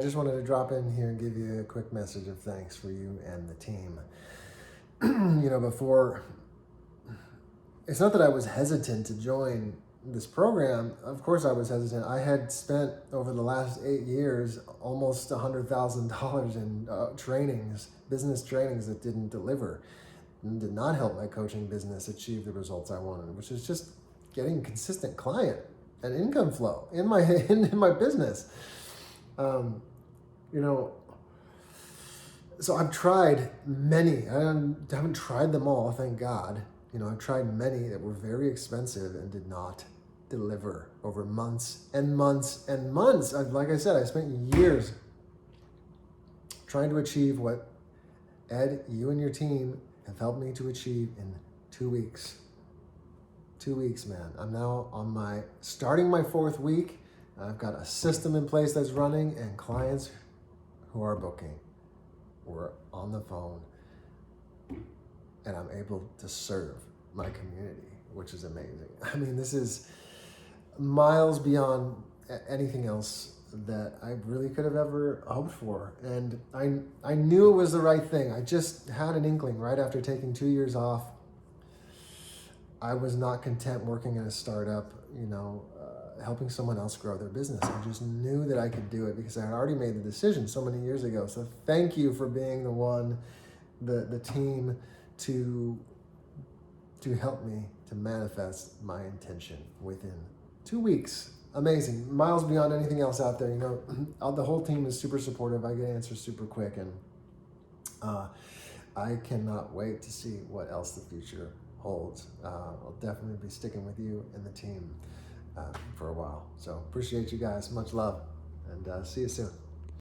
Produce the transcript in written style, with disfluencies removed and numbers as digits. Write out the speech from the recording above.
I just wanted to drop in here and give you a quick message of thanks for you and the team. Before, it's not that I was hesitant to join this program. Of course I was hesitant. I had spent over the last 8 years almost $100,000 in trainings, business trainings that didn't deliver and did not help my coaching business achieve the results I wanted, which is just getting consistent client and income flow in my in my business. So I've tried many. I haven't tried them all, thank God. I've tried many that were very expensive and did not deliver over months and months and months. Like I said, I spent years trying to achieve what Ed, you and your team have helped me to achieve in 2 weeks. 2 weeks, man. I'm now starting my 4th week. I've got a system in place that's running, and clients who are booking were on the phone, and I'm able to serve my community, which is amazing. I mean, this is miles beyond anything else that I really could have ever hoped for. And I knew it was the right thing. I just had an inkling right after taking 2 years off. I was not content working in a startup, helping someone else grow their business. I just knew that I could do it because I had already made the decision so many years ago. So thank you for being the one, the team to help me to manifest my intention within 2 weeks. Amazing. Miles beyond anything else out there. The whole team is super supportive. I get answers super quick, and I cannot wait to see what else the future holds. I'll definitely be sticking with you and the team for a while. So appreciate you guys. Much love, and see you soon.